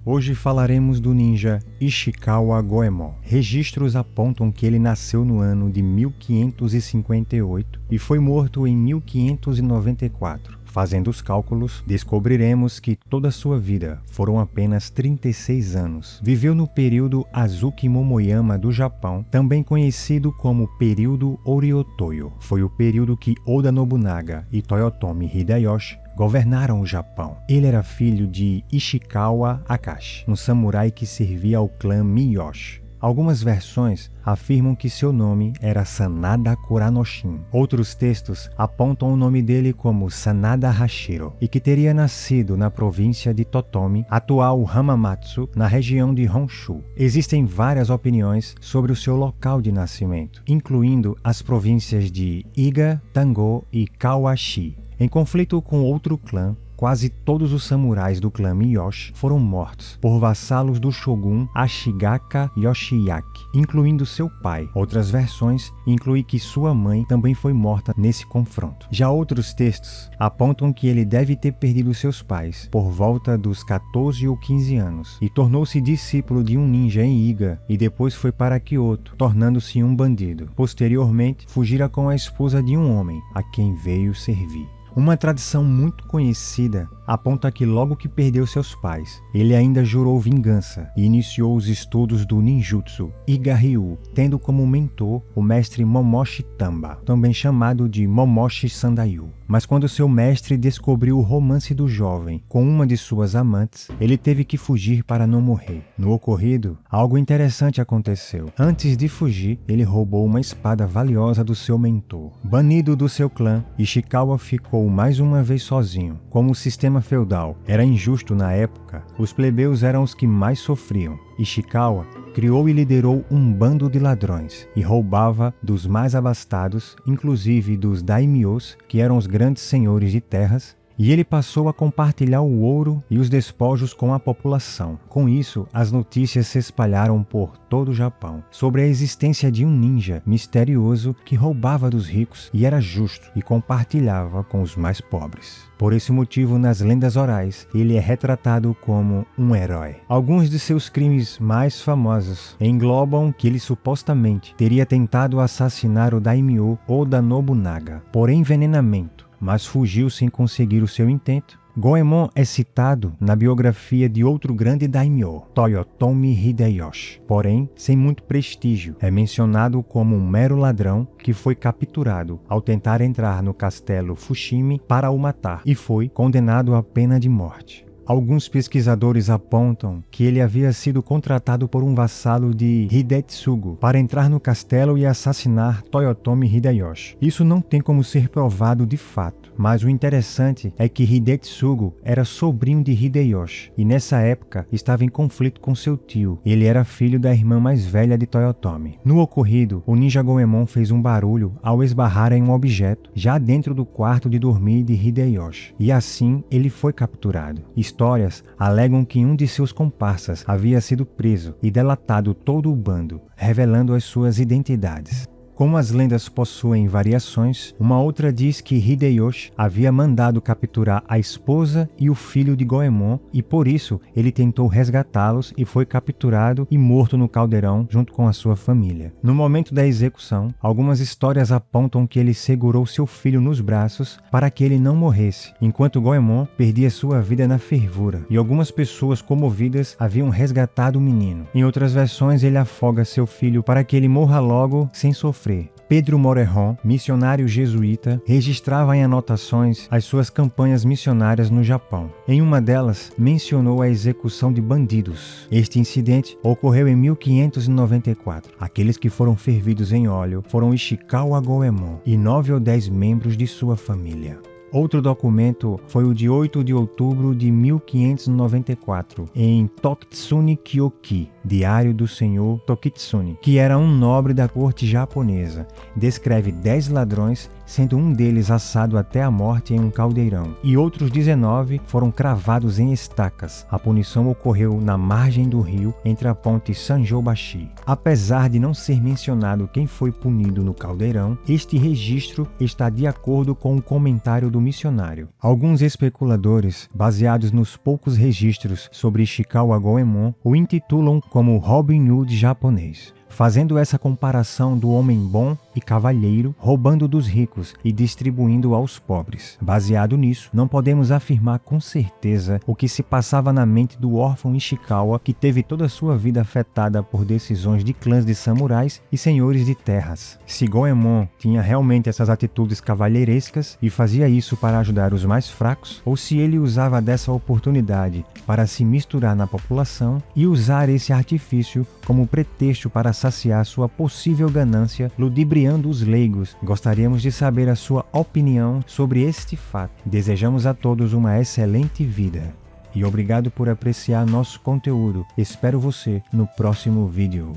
Hoje falaremos do ninja Ishikawa Goemon. Registros apontam que ele nasceu no ano de 1558 e foi morto em 1594. Fazendo os cálculos, descobriremos que toda sua vida foram apenas 36 anos. Viveu no período Azuki Momoyama do Japão, também conhecido como período Oriotoyo. Foi o período que Oda Nobunaga e Toyotomi Hideyoshi governaram o Japão. Ele era filho de Ishikawa Akashi, um samurai que servia ao clã Miyoshi. Algumas versões afirmam que seu nome era Sanada Kuranoshin. Outros textos apontam o nome dele como Sanada Hashiro e que teria nascido na província de Totomi, atual Hamamatsu, na região de Honshu. Existem várias opiniões sobre o seu local de nascimento, incluindo as províncias de Iga, Tango e Kawashi. Em conflito com outro clã, quase todos os samurais do clã Miyoshi foram mortos por vassalos do shogun Ashigaka Yoshiaki, incluindo seu pai. Outras versões incluem que sua mãe também foi morta nesse confronto. Já outros textos apontam que ele deve ter perdido seus pais por volta dos 14 ou 15 anos e tornou-se discípulo de um ninja em Iga e depois foi para Kyoto, tornando-se um bandido. Posteriormente, fugira com a esposa de um homem a quem veio servir. Uma tradição muito conhecida aponta que logo que perdeu seus pais, ele ainda jurou vingança e iniciou os estudos do ninjutsu Iga-ryu, tendo como mentor o mestre Momoshi Tamba, também chamado de Momoshi Sandayu. Mas quando seu mestre descobriu o romance do jovem com uma de suas amantes, ele teve que fugir para não morrer. No ocorrido, algo interessante aconteceu. Antes de fugir, ele roubou uma espada valiosa do seu mentor. Banido do seu clã, Ishikawa ficou mais uma vez sozinho. Como o sistema feudal era injusto na época, os plebeus eram os que mais sofriam. Ishikawa criou e liderou um bando de ladrões e roubava dos mais abastados, inclusive dos daimyos, que eram os grandes senhores de terras, e ele passou a compartilhar o ouro e os despojos com a população. Com isso, as notícias se espalharam por todo o Japão sobre a existência de um ninja misterioso que roubava dos ricos e era justo e compartilhava com os mais pobres. Por esse motivo, nas lendas orais, ele é retratado como um herói. Alguns de seus crimes mais famosos englobam que ele supostamente teria tentado assassinar o daimyo Oda Nobunaga por envenenamento, mas fugiu sem conseguir o seu intento. Goemon é citado na biografia de outro grande daimyo, Toyotomi Hideyoshi, porém sem muito prestígio. É mencionado como um mero ladrão que foi capturado ao tentar entrar no castelo Fushimi para o matar e foi condenado à pena de morte. Alguns pesquisadores apontam que ele havia sido contratado por um vassalo de Hidetsugu para entrar no castelo e assassinar Toyotomi Hideyoshi. Isso não tem como ser provado de fato, mas o interessante é que Hidetsugu era sobrinho de Hideyoshi e nessa época estava em conflito com seu tio. Ele era filho da irmã mais velha de Toyotomi. No ocorrido, o ninja Goemon fez um barulho ao esbarrar em um objeto já dentro do quarto de dormir de Hideyoshi e assim ele foi capturado. Histórias alegam que um de seus comparsas havia sido preso e delatado todo o bando, revelando as suas identidades. Como as lendas possuem variações, uma outra diz que Hideyoshi havia mandado capturar a esposa e o filho de Goemon e por isso ele tentou resgatá-los e foi capturado e morto no caldeirão junto com a sua família. No momento da execução, algumas histórias apontam que ele segurou seu filho nos braços para que ele não morresse, enquanto Goemon perdia sua vida na fervura e algumas pessoas comovidas haviam resgatado o menino. Em outras versões, ele afoga seu filho para que ele morra logo sem sofrer. Pedro Morehon, missionário jesuíta, registrava em anotações as suas campanhas missionárias no Japão. Em uma delas, mencionou a execução de bandidos. Este incidente ocorreu em 1594. Aqueles que foram fervidos em óleo foram Ishikawa Goemon e 9 ou 10 membros de sua família. Outro documento foi o de 8 de outubro de 1594, em Tokitsune Kyoki, Diário do Senhor Tokitsune, que era um nobre da corte japonesa. Descreve 10 ladrões sendo um deles assado até a morte em um caldeirão, e outros 19 foram cravados em estacas. A punição ocorreu na margem do rio, entre a ponte Sanjou-Bashi. Apesar de não ser mencionado quem foi punido no caldeirão, este registro está de acordo com o comentário do missionário. Alguns especuladores, baseados nos poucos registros sobre Ishikawa Goemon, o intitulam como Robin Hood japonês, fazendo essa comparação do homem bom e cavalheiro, roubando dos ricos e distribuindo aos pobres. Baseado nisso, não podemos afirmar com certeza o que se passava na mente do órfão Ishikawa, que teve toda a sua vida afetada por decisões de clãs de samurais e senhores de terras. Se Goemon tinha realmente essas atitudes cavalheirescas e fazia isso para ajudar os mais fracos, ou se ele usava dessa oportunidade para se misturar na população e usar esse artifício como pretexto para saciar sua possível ganância, ludibriando os leigos. Gostaríamos de saber a sua opinião sobre este fato. Desejamos a todos uma excelente vida. E obrigado por apreciar nosso conteúdo. Espero você no próximo vídeo.